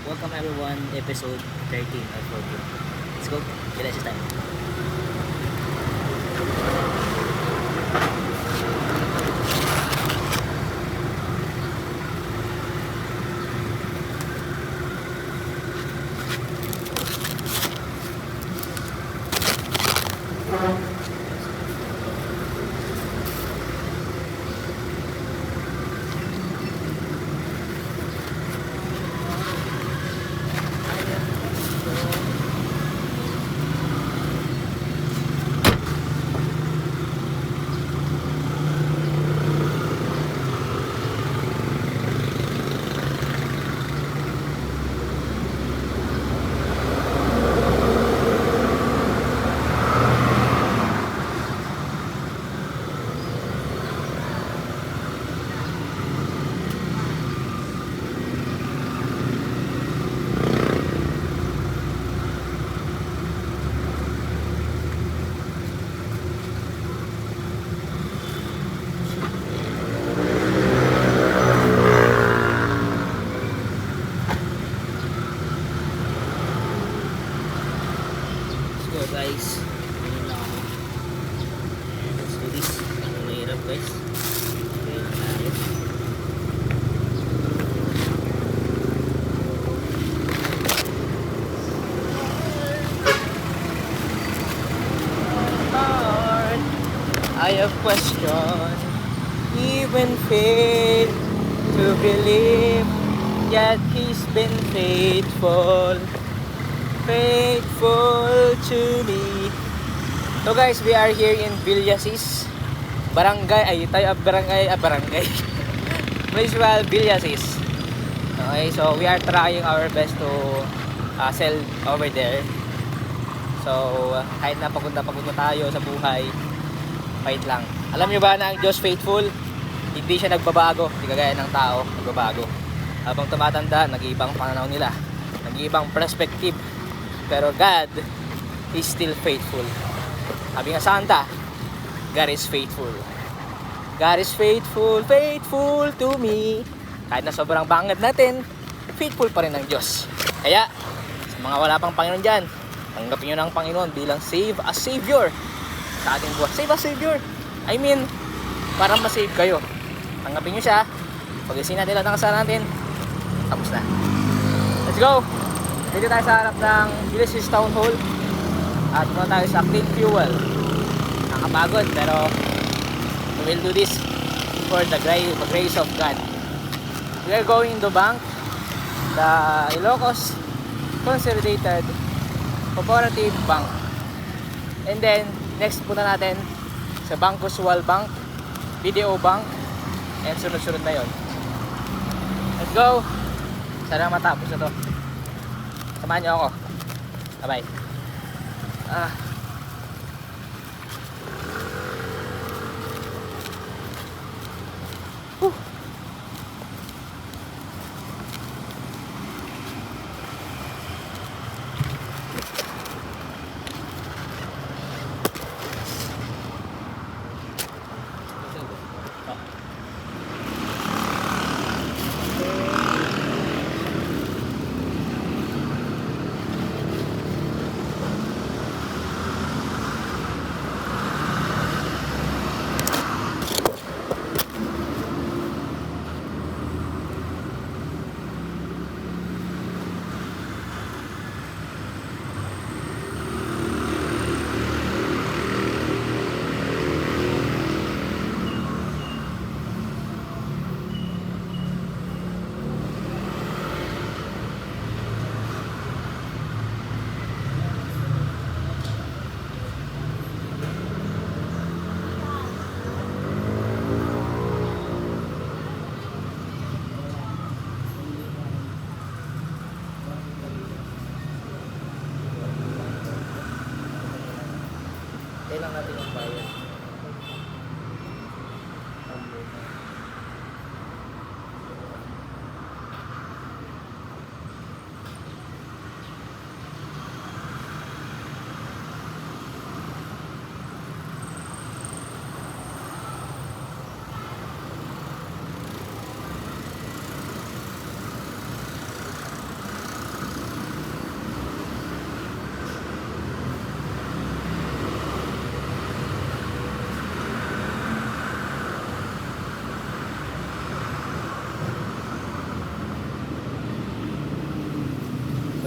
Welcome everyone, episode 13 of Roadbook. Let's go. Kailan time. Guys, ganyan lang ako. Let's do this. Ang mahirap guys. Okay lang tayo. Lord, I have questioned, even faith to believe, yet He's been faithful to me. So guys, we are here in Villasis Barangay, Municipal Villasis. Okay, so we are trying our best to sell over there. So kahit na pagod na tayo sa buhay, fight lang. Alam nyo ba na ang Diyos faithful? Hindi siya nagbabago, hindi kagaya ng tao nagbabago. Habang tumatanda, nag-iibang pananaw nila, nag-iibang perspective. Pero God is still faithful. Sabi nga Santa, God is faithful. God is faithful, faithful to me. Kahit na sobrang bangad natin, faithful pa rin ang Diyos. Kaya, sa mga wala pang Panginoon dyan, tanggapin nyo ng Panginoon bilang save as Savior sa ating buhay. Save as Savior. I mean, para ma-save kayo. Tanggapin nyo siya. Pag-isin natin lahat ng kasalanan natin, tapos na. Let's go! Dito tayo sa harap ng Villasis Town Hall at muna tayo sa Clean Fuel. Nakapagod pero we will do this for the grace of God. We are going to bank, the Ilocos Consolidated Cooperative Bank, and then next punta natin sa Bangko Sual Bank, BDO Bank, and sunod-sunod na yon. Let's go! Sana matapos na to. Samahan niyo ako. Bye-bye. Kailan natin yung bayad?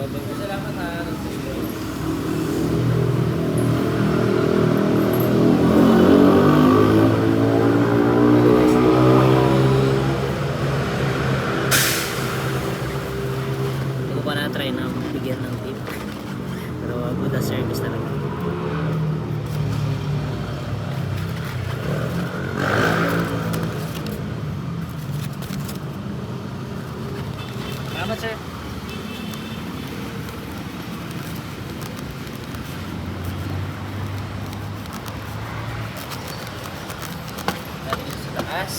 Salamat na. Hindi ko pa na-try na bigyan ng tip. Pero good ang service talaga. Salamat, sir. Natin dito sa taas.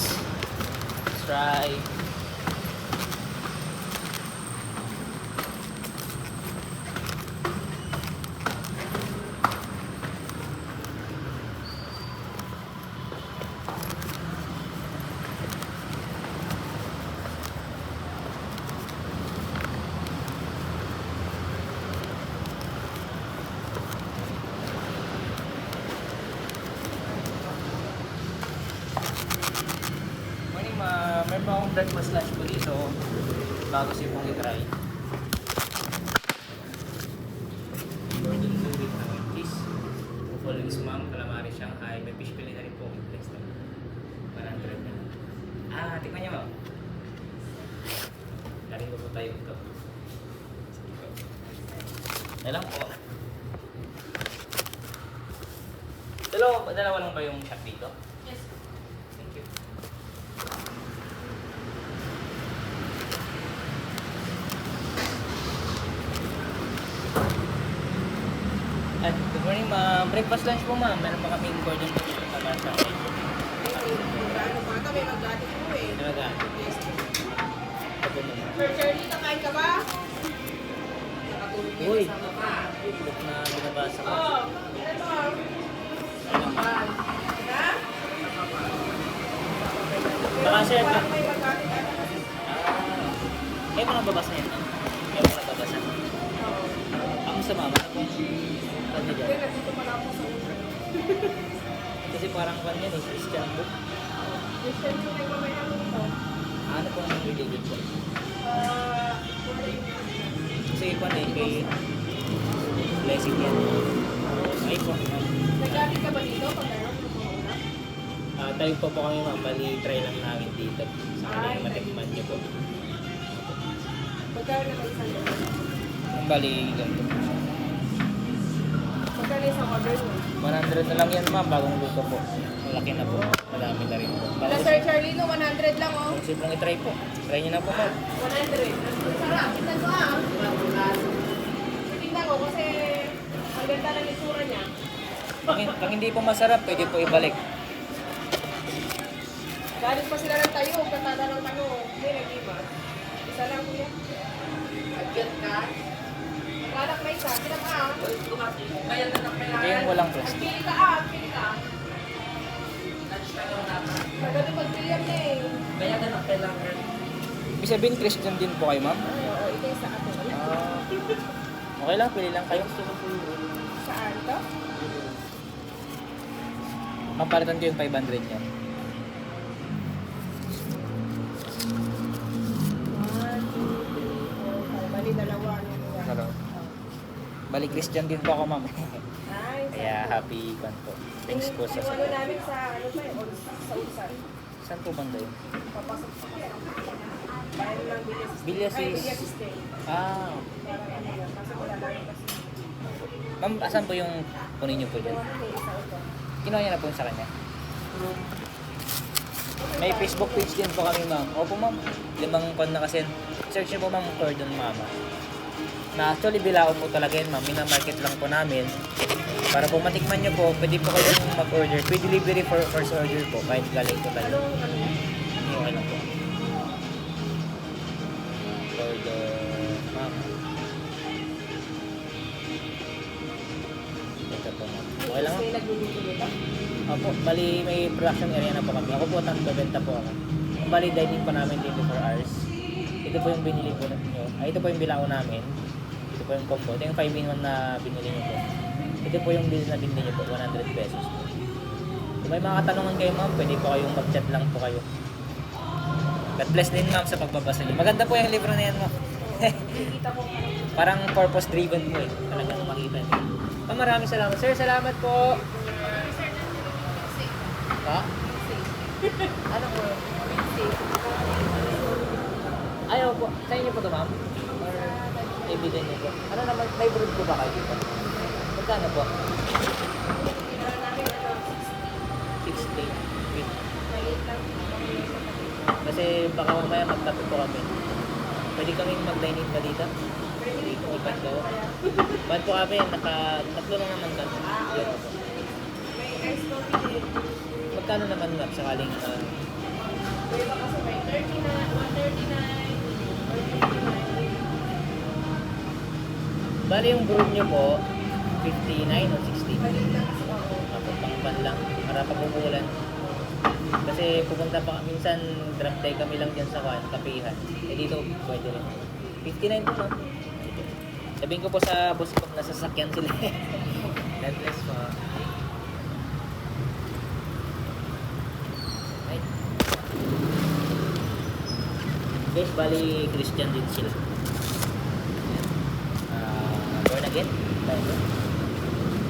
Let's try. Morning, meron pa akong breakfast lunch po dito. Bago siya pong i-try. Golden Louis na with cheese. Following is ma'am, calamari Shanghai. May fish fillet na rin po. Next time. 100 na lang. Tikman niyo ma'am. Galing ko po tayo ito. Sige po. Yan lang po. Dalawa lang ba yung shop dito? Yes. Thank you. Good morning ma'am. Breakfast lunch po ma'am. Meron pa kaming gordon bleu sa Tabasa. Ano pa ito? May mag-atik po eh. Talaga. Yes. Ito mo ma'am. Sir Charlie, nakain ka ba? Nakatulog ka Uy. sa baba. Look na binabasa ko. Oo. Ano ba? Ha? Baka sir, Parang may mag-atik ka na. kayo mo nababasa yan. Kayo mo nababasa. Oo. Ako sa mama. Ano Hindi, dyan? nandito pala ako sa una. Kasi parang kan yan eh. Christian book. Christian yung nagmamaya mo ito. Ano pong related po? Wala Kasi kung eh, kay blessing yan. Ay po, ma'am. Nag-atik ka ba dito? Pag meron yung mga una? Tayo po kami ma'am, bali try lang namin dito. Sa Ay, kanya matikman niyo po. Magkano naman isang order? Ang bali ganito. Magkano isang order mo? 100 na lang yan ma'am. Bagong luto po. Malaki na po. Madami na rin po. Wala Sir Charlie, no, 100 lang oh. Kung simpleng i-try po. Try niyo na po ma'am. 100. Sarap. Tignan ko ah. Tignan ko kasi ang ganda ng itsura niya. Pag hindi po masarap, pwede po ibalik. Galing pa sila ng tayo. Katada ng tanong. Hindi, nag-iba. Isa lang kuya. Agad ka? Naglalak na isa. Sila ka ah. Kaya na ng Ito yung walang plastic. Pili ka ah. Pili ka. Maganda pagpilihan na eh. Kaya ka ng kailangan. Ibig sabihin, Christian din po kayo ma'am? Ay, oo. Ito yung sa ato. Okay lang, pili lang kayo. Saan to? Mapalitan ko yung 500 niya. 1, 2, 3, 4, 5. Bali, dalawa. Ano kuya? Hello. Bali, Christian din po ako ma'am. Ay, Kaya happy kan po. Thanks po sa Yung ano namin sa, ano pa eh, sa Ulsan. Saan po banda yun? Papasok pa kaya. Bayan lang Villas Ay, is- Villas Stay. Ah. Parang ano yan. Kasi wala lang kasi. Ma'am, asan po yung kunin niyo po dyan? Yung ano may isa ito. Kinuha niya na po sa kanya. May Facebook page din po kami ma'am. Opo ma'am. 5 kon na kasi. Search niyo po ma'am Cordon Mama. Na actually bilao po talaga yun ma'am. Mina-market lang po namin. Para po matikman niyo po, pwede po kayong mag-order. Free delivery for first order po. Kahit galing po tayo. Anong ano yan? Hindi okay lang po. Cordon Mama. Ito po ma'am. Okay lang ma'am. May nagluluto nito. Opo, bali may production area na po kami. Ako po nagbebenta po ako. Bali dining pa namin 24 hours. Ito po yung binili po ninyo. Ito po yung bilao namin. Ito po yung combo. Ito yung 5-in-1 na binili niyo po. Ito po yung bill na binili niyo po, 100 pesos po. Kung may mga katanungan kayo ma'am, pwede po kayong mag-chat lang po kayo. God bless din ma'am sa pagbabasa niyo. Maganda po yung libro na yan ma'am. Nakikita ko Parang purpose driven po eh. Talagang makita niyo. Maraming salamat. Sir, salamat po. Ha? Ano po? Ayaw po. Sa inyo po ito, ma'am? Or evident niyo po? Ano naman, may brood po ba kayo dito? Magkano po? 60. Kasi baka mamaya magtapo po kami. Pwede kaming mag-dine-in ba dito? Ipan daw. Ban po kami, tatlo na naman kami. Zero po. May ice coffee din. Magkano naman nga sakaling May iba kasi may 39, 139, 159. bali yung brood nyo po, 59 o 60? Balik lang kasi ako. Ako, pang lang, para pagbubulan. Kasi pupunta pa, minsan drop day kami lang dyan sa kapihan. Eh dito, pwede rin. 59 po, ma'am. Sabihin ko po sa boss ko, nasa sasakyan sila. God bless po. Right. Guys, bali Christian din sila. Born again? Tayo.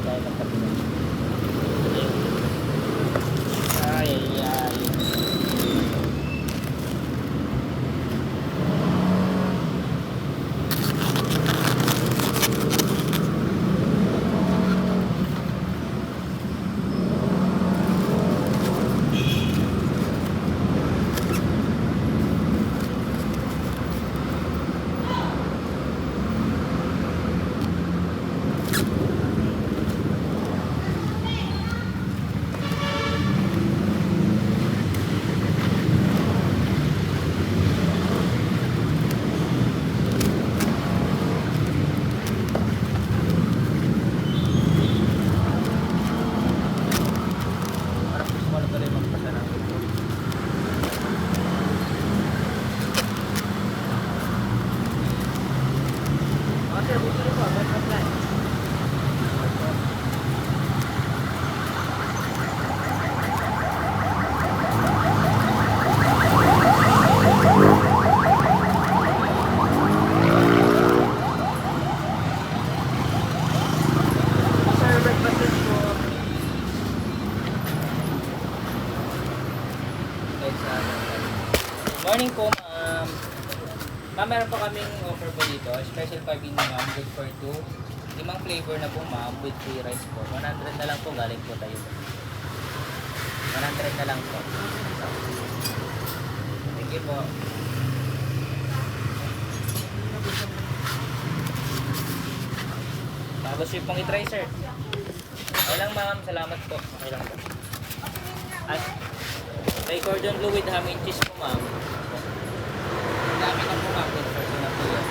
Tayo magkapilan. Ay, ay, ay. Parang gusto ko na pala yung magpasarap. Sir, gusto niyo po, ba't apply? Sir, breakfast po. Morning po, ma'am. Ma'am, meron po kaming offer po dito. Special carving ma'am, good for 2. 5 flavor na po ma'am, with free rice po. 100 na lang po, galing po tayo. 100 na lang po. Thank you po. Tapos yung pong itry, sir. Okay lang ma'am, salamat po. Okay lang po. At may cordon bleu with ham and cheese po ma'am. Ang dami na po ma'am, good for 2 na po yan.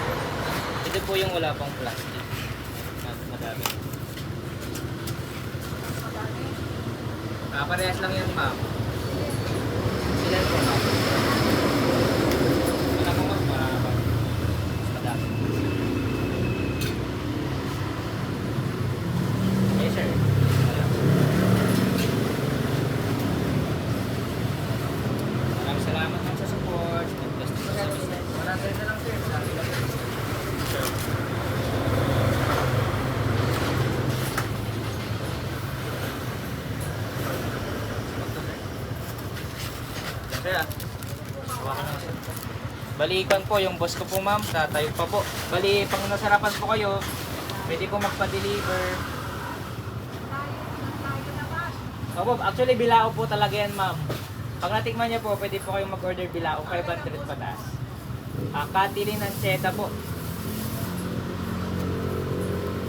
Ito po yung wala pang plastic. Madami. Parehas lang yan ma'am. Ilan po ma'am? Wala po ma'am, marami. Madami. Okay sir. Maraming salamat ma'am sa support. Wala tayo na lang sir. Sabi lang po. Sure. Sir, hawakan na sir. Balikan po yung boss ko po ma'am, tatayo pa po. Bali, pang nasarapan po kayo, pwede po magpa-deliver. Opo, actually bilao po talaga yan ma'am. Pag natikman niya po, pwede po kayong mag-order bilao, 500 pataas. Katili ng seta po.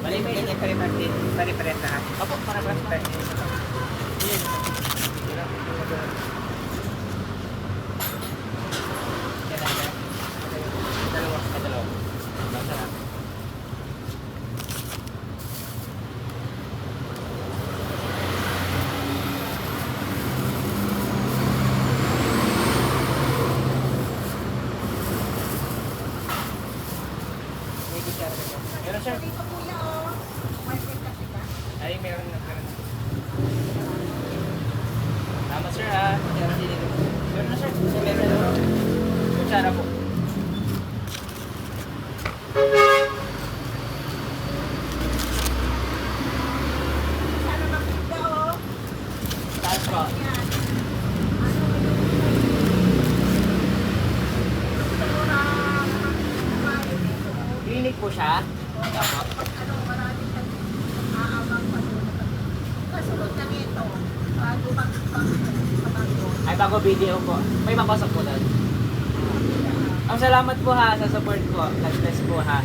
Bali, may pare-pares na. Opo, pare-pares. Yes. Dalawa. Masarap. Meron sir? Ay, meron na. Tama sir ha. Meron na sir. Meron na. Kutsara po. Clinic po siya. Opo. Ano, marami kang aabang pa doon. Kasunod na nito, bago mag-bago. Ay, bago video po. May mapasok po doon. Ang salamat po ha sa support po. God bless po ha.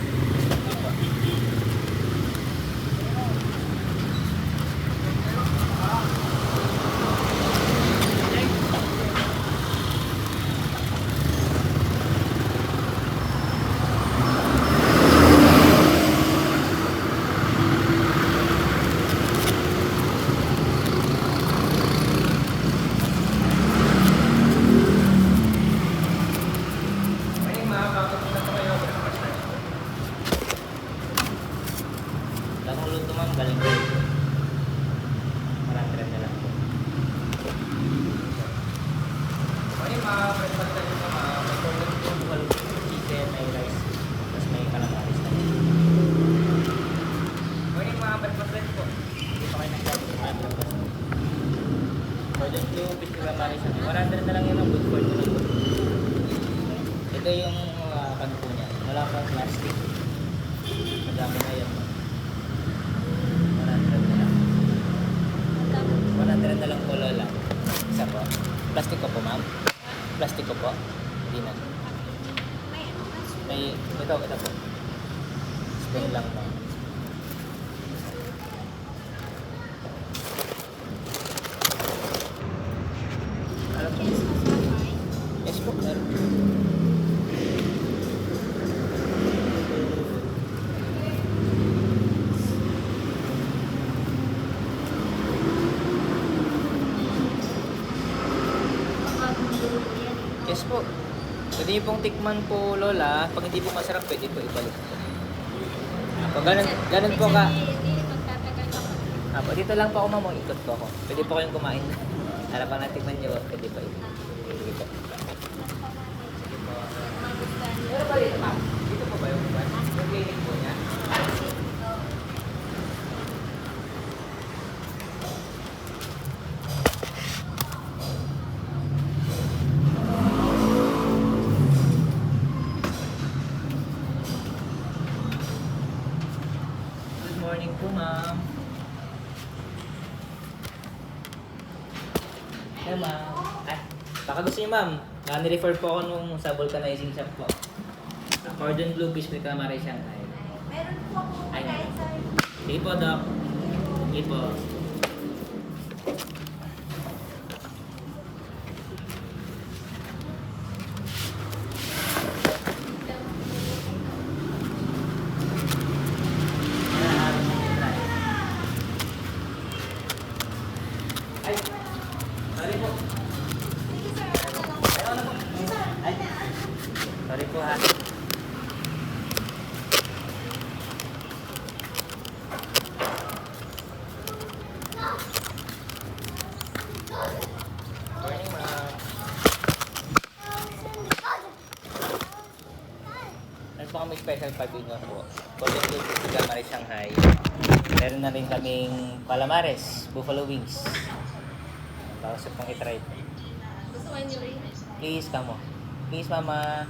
Bagong luto ma'am, galing ko. Marami rin na lang po. Morning ma'am, breakfast na rin ma'am. May golden po, buhal chicken, may rice, tapos may calamaris na rin. Morning ma'am, breakfast na rin po. Hindi pa kayo nag-start sa mga breakfast. Golden blue, fish calamaris na rin. 100 na lang yun ang good for you lang po. Ito yung ano po niya, wala pang plastic. Madami na yun. 100 na lang po lola. Isa po. Plastic ko po ma'am. Plastic ko po. Hindi na. May, ito po. Spoon lang po. Ano po? Yes po. Yes po. Pwede niyo pong tikman po, Lola. Pag hindi po masarap, pwede po ibalik po. Apo, ganun po ka. Apo, dito lang po ako, ma'am. Ikot po ako. Pwede po kayong kumain. Harapan na tikman niyo, pwede po. Sige po. Pero ba dito, ma'am? Dito po ba yung iban? Yung clinic po niya? Good morning po, ma'am. Hey, ma'am. Ay, baka gusto niyo, ma'am. Nani-refer po ako nung sa vulcanizing shop po. Cordon blue fish with calamari Shanghai. Meron po ako Ay, kahit sa... sige po, Doc. Sige po. Ay, sorry po. Ay, sorry po ha. Morning, ma'am. Meron po kami special pavilion po. Golden Blue Fish Calamari Shanghai. Meron na rin kaming calamares, buffalo wings. Para sa pang itry. Gusto ko nyo rin. Please, kamo. Please, mama.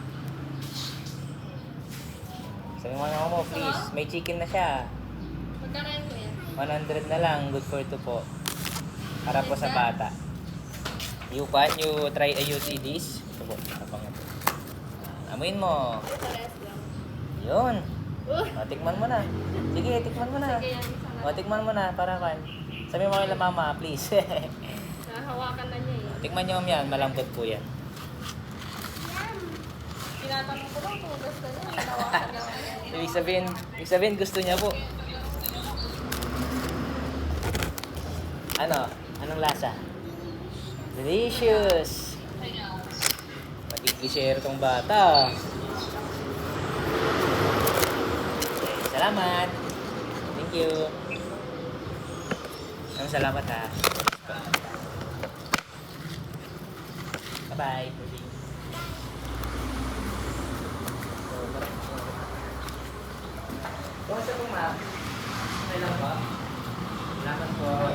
Sabi mo na mo, please. May chicken na siya. Magkakain ko yan. 100 na lang. Good for two po. Para po sa bata. You try you see this? Ito po. Kapang ito. Amuin mo. Parehas lang. Yun. O, tikman mo na. Sige, tikman mo na. Sige yan. Isa O, tikman mo na. Para kan. Sabi mo kay mama, please. Nahawakan na niya eh. Tikman nyo yan. Malambot po yan. Tinatanong ko lang kung gusto niya. Nahawakan niya yan. Ibig sabihin gusto niya po. Ano? Anong lasa? Delicious! Magkikishare tong bata. Okay, salamat! Thank you! Salamat ha. Bye-bye! Kumusta po ma'am? Okay lang ba? Salamat po.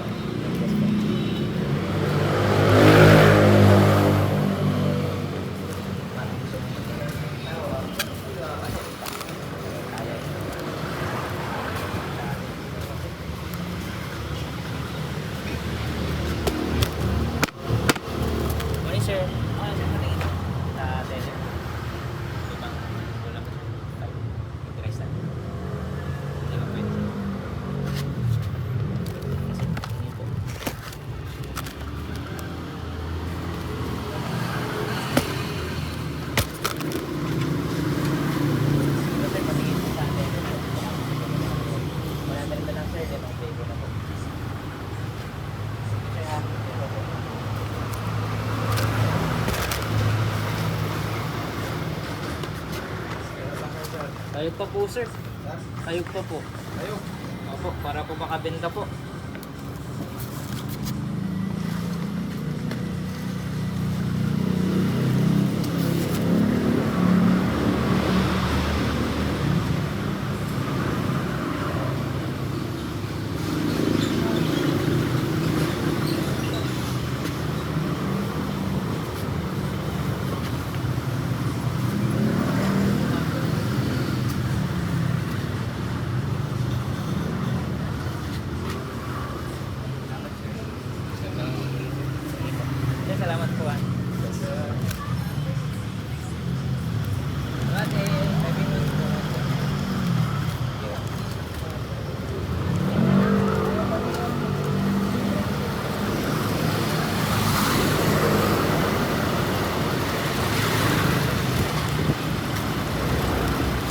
Ayog pa po, sir. Ayog pa po. Ayog? Opo, para po makabenta po. Salamat po. Ate, sabi mo po.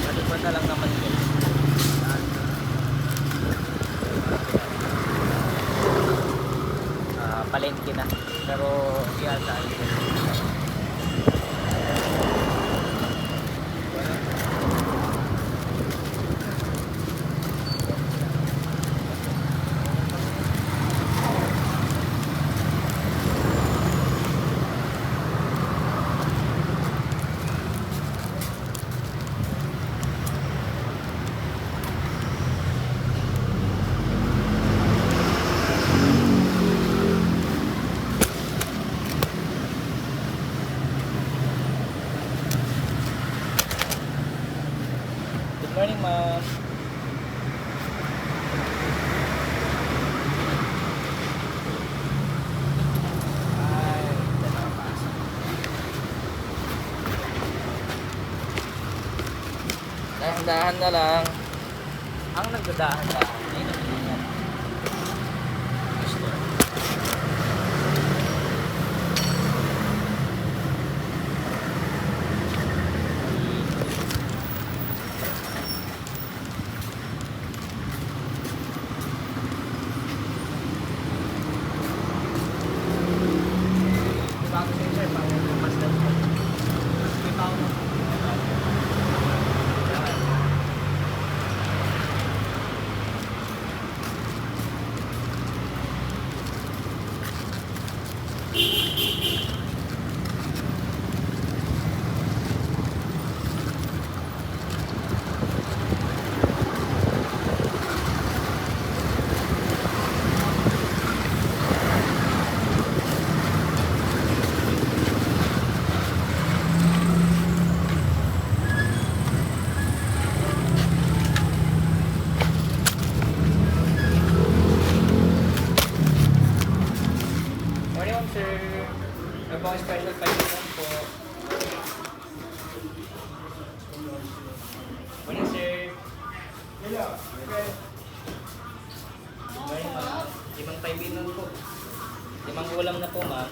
Maliban na lang naman guys. Palengke na. Pero yata Good morning, ma'am. Ay, nakapasok. Dahan-dahan na lang. Ang nagdadahan-dahan ay nakilingan. Store. Bago siya, sir, bago mas lang po. May tao na. Morning, ma'am, sir. May pang special 5 lang po. Morning, sir. Morning, ma'am. 5 pinon po. 5 ulam na po, ma'am.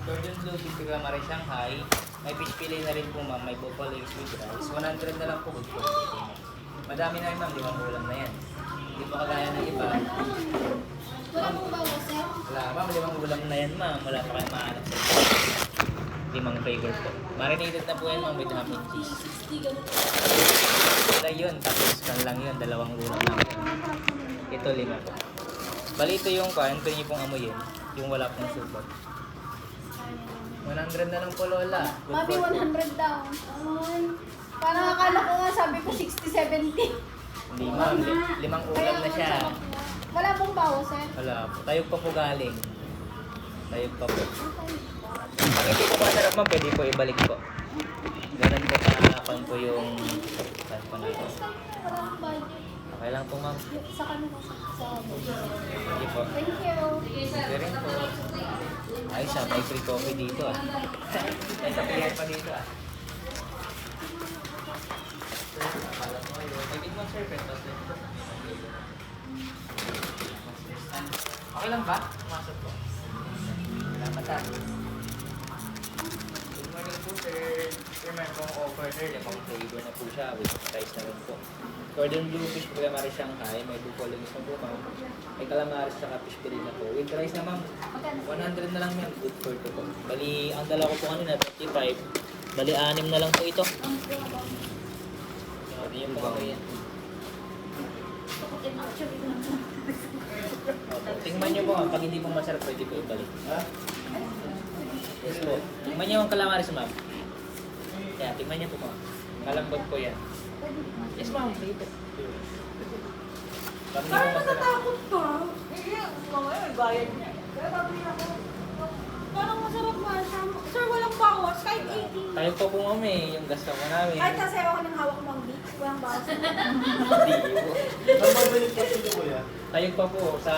Gordon Blue, Fish Calamari Shanghai. May fish fillet na rin po, ma'am. May buffalo eggs with rice. 100 na lang po. Good po. Madami na rin, ma'am. 5 ulam na yan. Hindi po kagaya ng iba. Wala pong bawas, sir? Wala, ma'am. 5 ulam na yan, ma'am. Wala pa kayong mahanap sa 5 flavor po. Marinated na po yan, ma'am, with ham and cheese. Wala yun. Tapos kan lang yun. 2 ulam na. Ito 5 po. Bali ito yung kan. Pwede niyo pong amuyin. Yung wala pong supot. 100 na lang po, Lola. Good Mami, for 100 daw. Ay, parang akala ko nga, sabi ko 60-70. Hindi, ma'am. 5 ulam na siya. Wala pong bawas, sir? Wala po. Tayog pa po galing. Tayog pa po. Pag hindi po masarap, ma'am, pwede po ibalik po. Ganun po kahapon po yung saan po natin. Wala pong budget. Okay lang po, ma'am. Sa kanila, sa Sige po. Thank you. Sige rin po. Ay, siya, may free coffee dito ah. May sapihan pa dito ah. Sir, akala mo kayo. May big mo, sir. Pero tapos dito. Okay lang ba? Pumasok po. Salamat ah. Good morning po, sir. Sir, may pong offer, sir. Limang flavor na po siya. With rice na rin po. Cordon blue fish calamari Shanghai. May buffalo wings na po, ma'am. May calamaris tsaka fish fillet na po. With rice na, ma'am. 100 na lang yan. Good for two po. Bali, ang dala ko po kanina, 25. Bali, 6 na lang po ito. Pwede yung pumakain. Tingnan nyo po, pag hindi po masarap, pwede po ibalik. Yes po. Tingnan nyo yung calamaris, ma'am. Kaya, tingnan nyo po, ma'am. Kalambot po yan. Yes, ma'am. Sige po. Pag hindi po Parang masarap. natatakot pa. Mga bayad niya. Kaya sabi ako, parang masarap nga siya. Sir, walang bawas. Kahit 18. Tayo po po, ma'am eh. Yung gasto mo namin. Kahit kasi ako ng hawak ng beach, walang bawas. Hindi po. Tayo pa po sa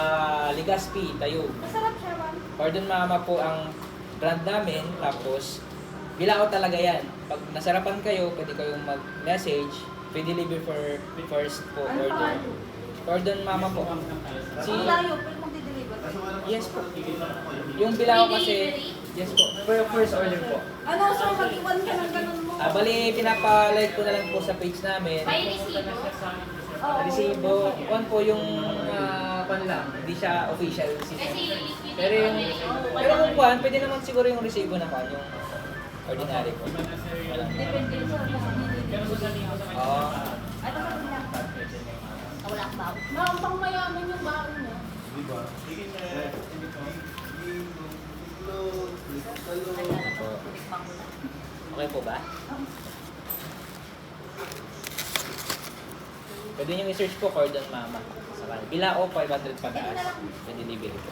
Legazpi, tayo. Masarap siya, ma'am. Cordon Mama po ang brand namin, tapos bilao talaga yan. Pag nasarapan kayo, pwede kayong mag-message, free delivery for first po Ano pa? order. Cordon Mama po. Si, Ang layo, pero magdi-deliver. yes po. Yung bilao kasi, yes po, first order po. Ano, sir, mag-iwan ka ng ganun mo. Bali, pinapalike ko na lang po sa page namin. Oo. Resibo, one po yung pan lang, hindi siya official resibo. Pero yung, pero kung kuhan, pwede naman siguro yung resibo na kuhan, yung ordinary po. Walang. Depende sa Oo. Ano sa kanila? Wala kang baon. Ma'am, pang mayaman yung baon niya. Okay po ba? Pwede nyo i-search po Cordon Mama. Sa kanila. Bilao, 500 pataas. Yung delivery po.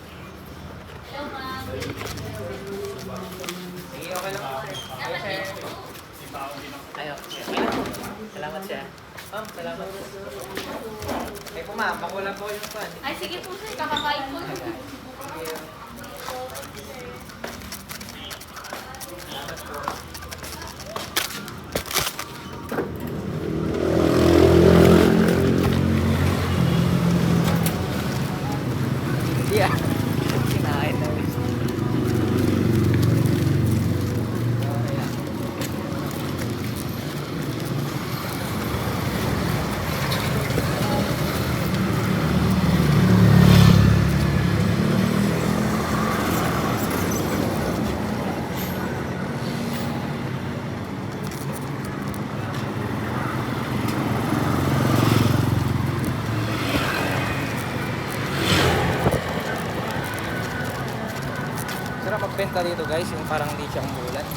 Sige, okay lang. Okay, sir. Ayaw. Okay lang po. Salamat siya. Ma'am, salamat po. Eh po ma'am, makulang po yung pan. Ay, sige po sir, kakakain po. Sige. Salamat po. Yeah. Kinain na rin. Sarap magbenta dito guys, yung parang hindi siya umulan.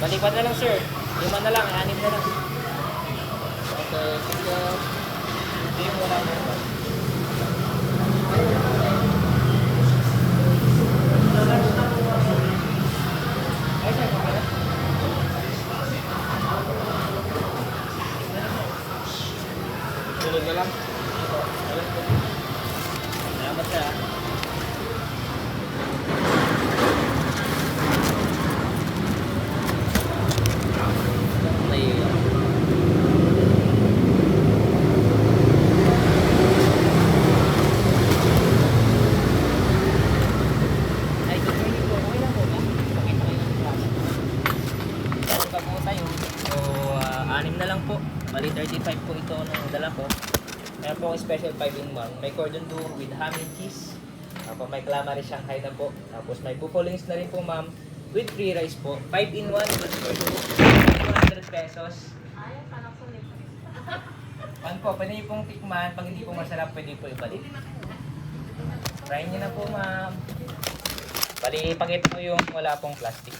Balikan na lang sir. 5 na lang, 6 na lang. Okay, sige. Ito yung wala mo. Ay, sir, okay na? Tulog na lang. Salamat sir. Ay, good morning po. Okay lang po ba? Okay na kayo ng klase. Meron pa po tayo. So, 6 na lang po. Bali, 35 po ito nung dala ko. Meron po akong special 5-in-1. May cordon bleu with ham and cheese. Tapos may calamari Shanghai na po. Tapos may buffalo wings na rin po, ma'am. With free rice po. 5-in-1 plus cordon bleu. 200 pesos. Ay, parang sulit. Ano po, pwede niyo pong tikman. Pag hindi po masarap, pwede po ibalik. Try niyo na po, ma'am. Bali, pakita mo yung wala pong plastic.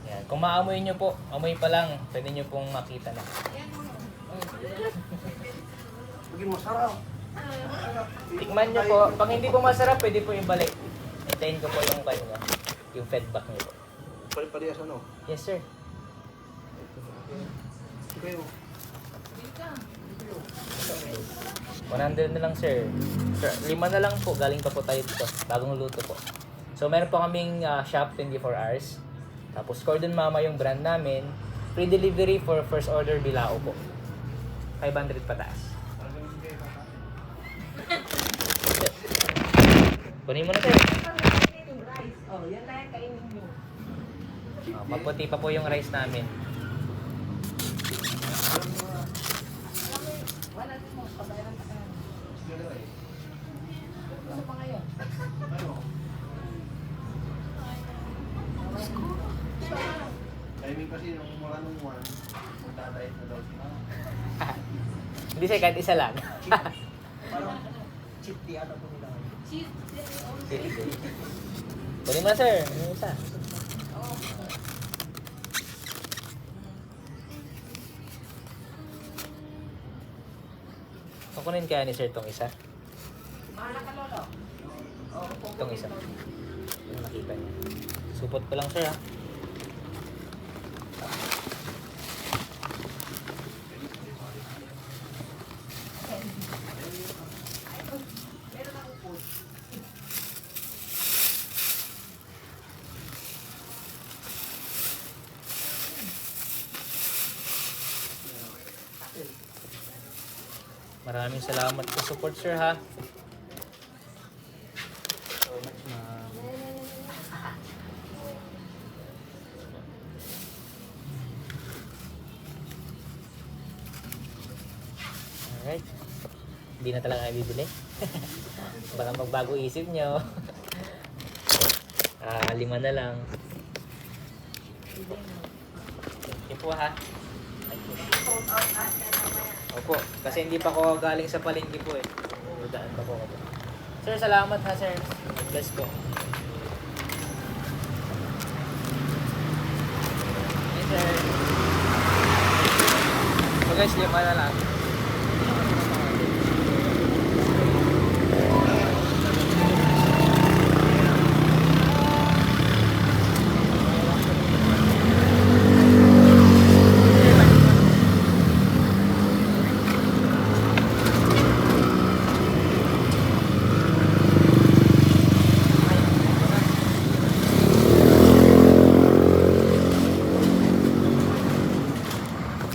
Yan. Kung maamoy nyo po, amoy pa lang, pwede nyo pong makita na. Maging masarap. Tikman nyo po. Pag hindi po masarap, pwede po ibalik. Hintayin ko po yung kanya. Yung feedback nyo po. Pari-parehas ano? Yes, sir. Kayo. 100 na lang, sir. Sir, 5 na lang po. Galing pa po tayo dito. Bagong luto po. So, meron po kaming shop 24 hours. Tapos, Cordon Mama yung brand namin. Free delivery for first order bilao po. 500 pataas. Kunin mo na, sir. Oh, yan na yung kainin mo. Maputi pa po yung rice namin. Wala din mo, pabayaran ka na. Ano pa ngayon? Timing kasi nung mga nung one, magdadayet na daw siya. Hindi, sir. Kahit isa lang. Parang cheat di ata po nila. Kunin mo na, sir. Ano isa? Kukunin kaya ni sir tong isa? Mahala ka, Lolo. Itong isa. Yung nakita niya. Supot ko lang, sir, ha? Maraming salamat sa support, sir, ha? So much, ma'am. Alright. Hindi na talaga kayo bibili. Baka magbago isip nyo. 5 na lang. Thank you po, ha? Thank you. Opo, kasi hindi pa ako galing sa palengke po eh. Dudaan pa po ako. Sir, salamat ha, sir. Bless po. Hey, sir. So guys, 5 na lang.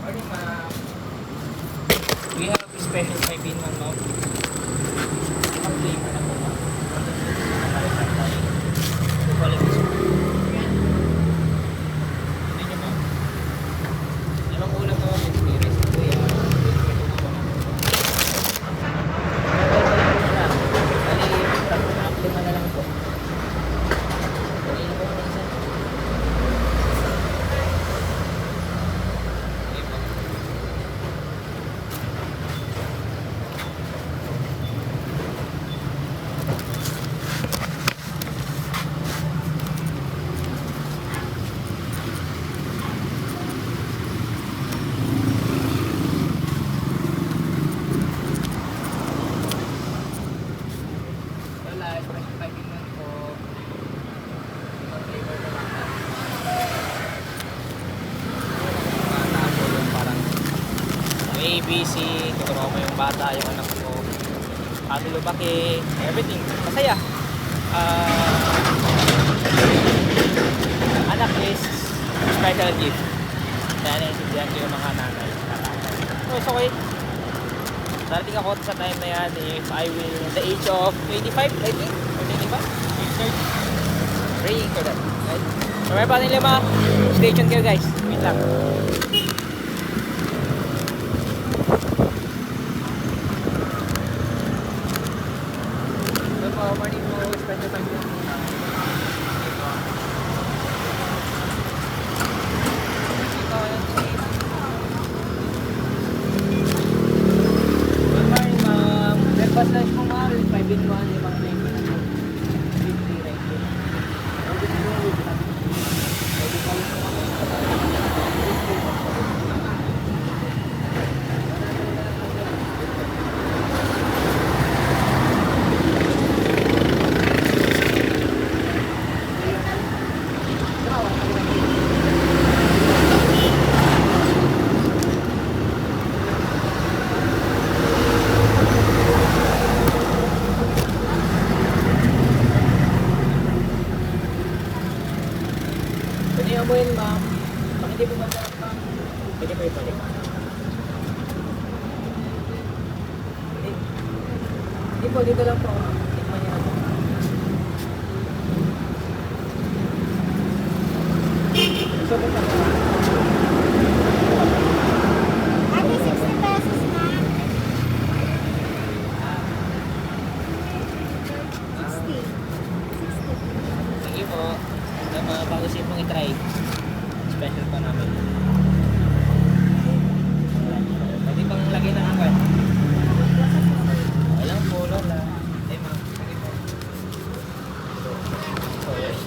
Morning, ma'am. We have a special 5 in 1, ma'am. Ang flavor na po, ma'am. Ito po lang. Hindi nyo, ma'am. Anong ulam na, ma'am? Experience ko yan. Bali, 5 na lang po. Bali na po ng isa. Okay po. Wala, special 5 in 1 po. Ibang flavor na lang. Mga tapo yung parang ang ABC, tuturuan mo yung bata, yung anak mo. Paano lumaki, everything. Masaya. Anak is special gift. Kaya naiintindihan ko yung mga nanay. So, it's okay. Darating ako sa time na yan if I will, the age of 25, I think, or 25, praying for that. Right? So, may pa rin 5. Stay tuned kayo, guys. Wait lang. Good morning po. Special time po. Good morning, ma'am. Breakfast lunch po, ma'am. 5 in 1, 5 flavor na po. 50 right po. po yun, ma'am. Pag hindi po masarap, ma'am, pwede po ibalik. Hindi po, dito lang po, ma'am. Tikman niyo na po. So, po pa po. Ate, 60 pesos na. 60. Sige po. Bago siya pong itry. Special pa namin. Pwede pang lagay ng angkat. Okay lang po, Lola. Ay, ma'am. Sige po. So, yes.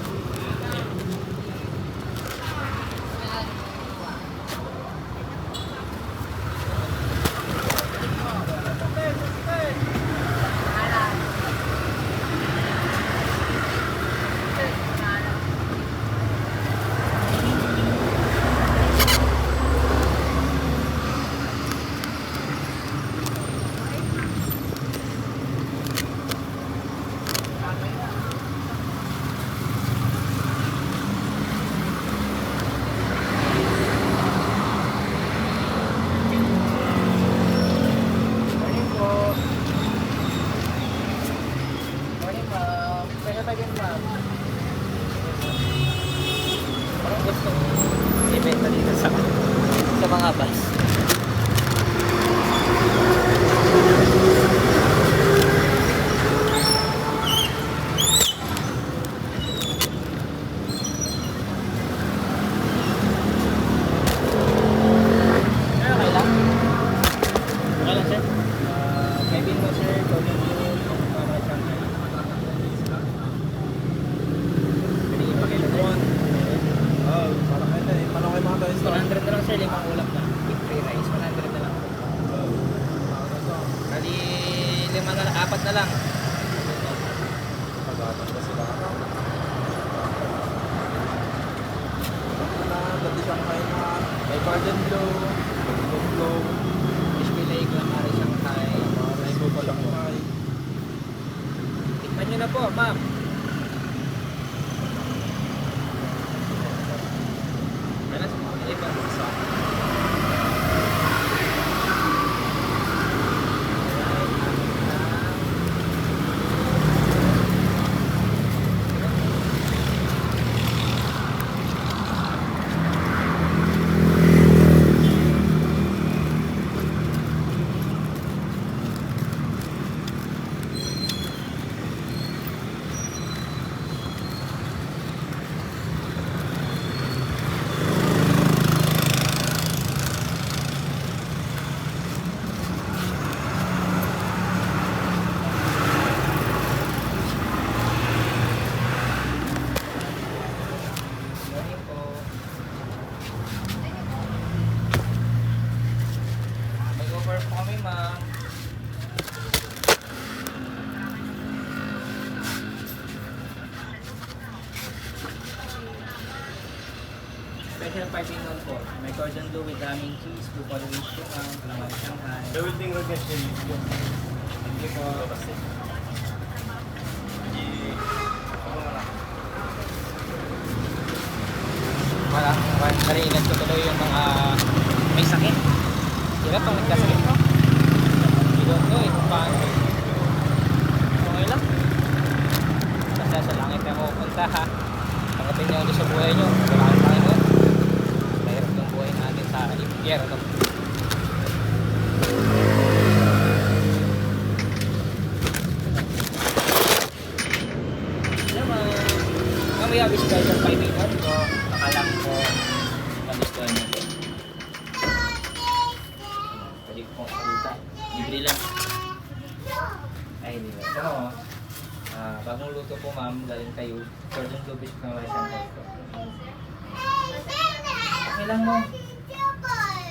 Morning po. Morning, ma'am. Pwede pa din, ma'am. Parang gusto ibenta dito sa mga bus. Okay lang? Okay lang, sir? Kevin mo, sir. Golden Blue. Para Shanghai. Pwede ipakita, sir. Oo, parang kayo na eh. Paano kayo mga tayo 100 na lang, sir. 5 ulap na. With free rice. 100 na lang. Kali 5 na lang. 4 na lang. Pagkatan ka sila. Dati siyang kayo na may garden blue, golden blue, Bismillah, Glamari, Shanghai. may po pa lang kayo. Tikman nyo na po, ma'am. Ano sa mga ibang sa morning po. May offer po kami, ma'am. Special party noon po. May cordon bleu with daming cheese, buffalo wings po, ma'am. Calamari Shanghai. Everything requested is good. Thank you po. Wala, nariingat ko tuloy yung mga may sakit. Hirap pang nagkasakit mo. You don't know kung paano. Okay lang. Basta sa langit na mapupunta, ha. Tanggapin niyo ulit sa buhay niyo. Wala kang Panginoon. Mahirap yung buhay natin sa impyerno. Naman. Mamaya bisita ng 5 minutes ko. Nakalang ko. Nagustuhan niyo po. Pwede ko pong salita. Libre lang. Ay, hindi ba? Ito mo. Bagong luto po, ma'am. Galing kayo. Cordon bleu beef na rice and kayo. Okay lang mo.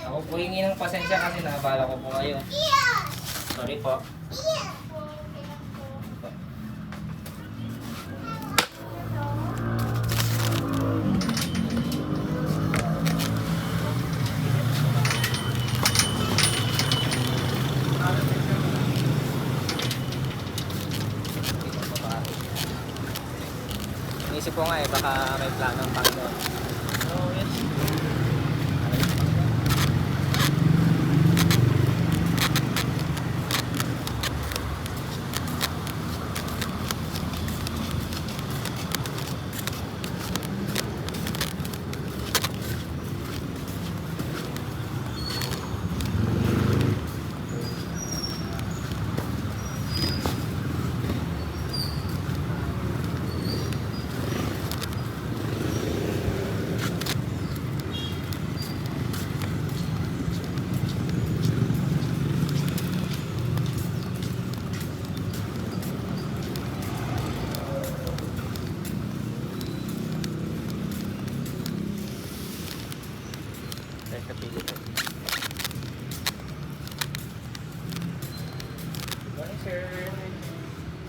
Ako po hingi ng pasensya kasi nakabala ko po kayo. Sorry po. Inisip ko nga eh, baka may plano ang Panginoon. chili. Good morning, sir.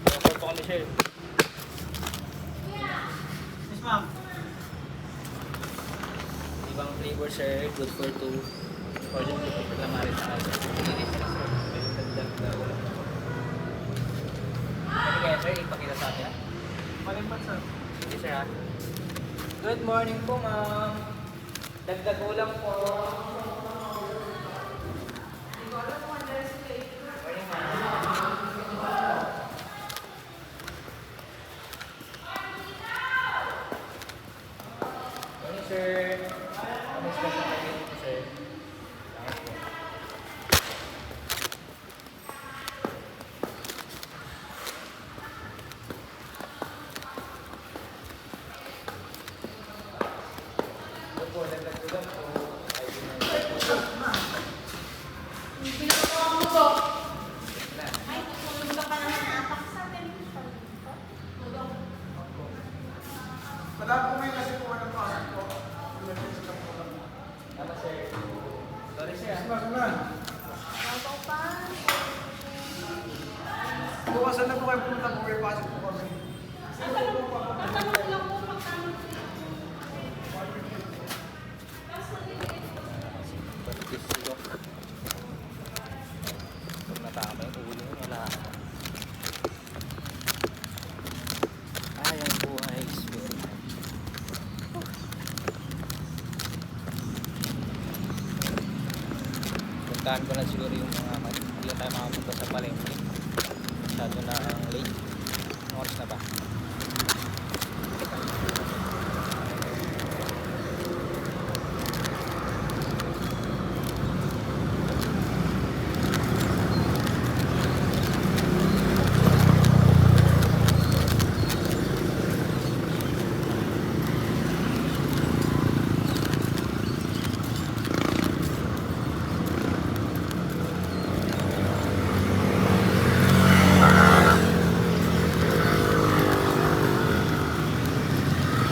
Report po kami, sir. Yes, ma'am. Ibang flavor, sir. Good for two. Order ko po lang marin sa akin. Hindi sila, sir. May dagdag na wala. Pwede kaya, sir, ipakita sa akin, ha? Malimpat, sir. Sige, sir, ha? Good morning po, ma'am. Dagdag ulam po. Morning, ma'am. Morning, sir. Ano is kasi kayo dito, sir? Salamat po. Ito po, dagdag ulam po. Ay, Madami po may kasi po ng pasok po. tama, sir. Sorry, sir, ha? Sige. Bukasan na po kayo pumunta po. May pasok po kami. Pag natama yung ulo mo, wala ako. Ay, ang buhay is very hard. Puntahan ko na siguro yung mga hindi na tayo makapunta sa palengke. Masyado na ang late. Anong oras na ba?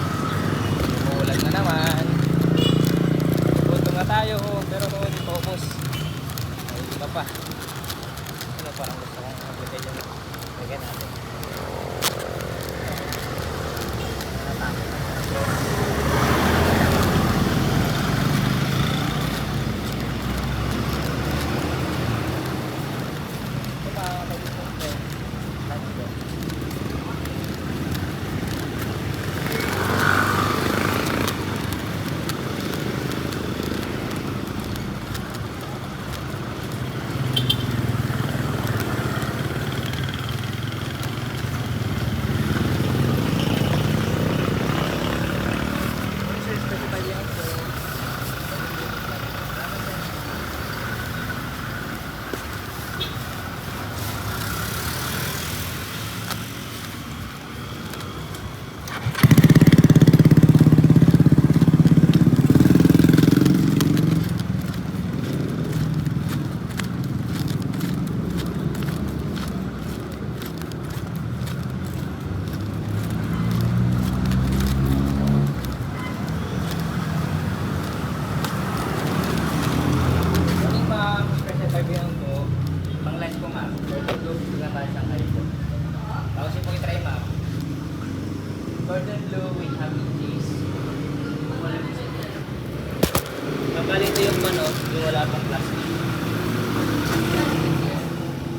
Umuulan na naman. Gutom na tayo, pero kung hindi pa ubos. Ay, hindi pa pa. Ano parang gusto kong magbigay dyan. Lagyan natin. Natapos. Ito pa, mag-isip ko. Ano ba? Sir, specify yan. So, morning, ma'am. Special barbecue po. Pang lunch po, ma'am. Gordon blue, bigyan tayo siyang kayo po. Tapos yung po i-try, ma'am. Gordon blue with ham and cheese. Ma'am, bali ito yung manok, yung wala pang plastic.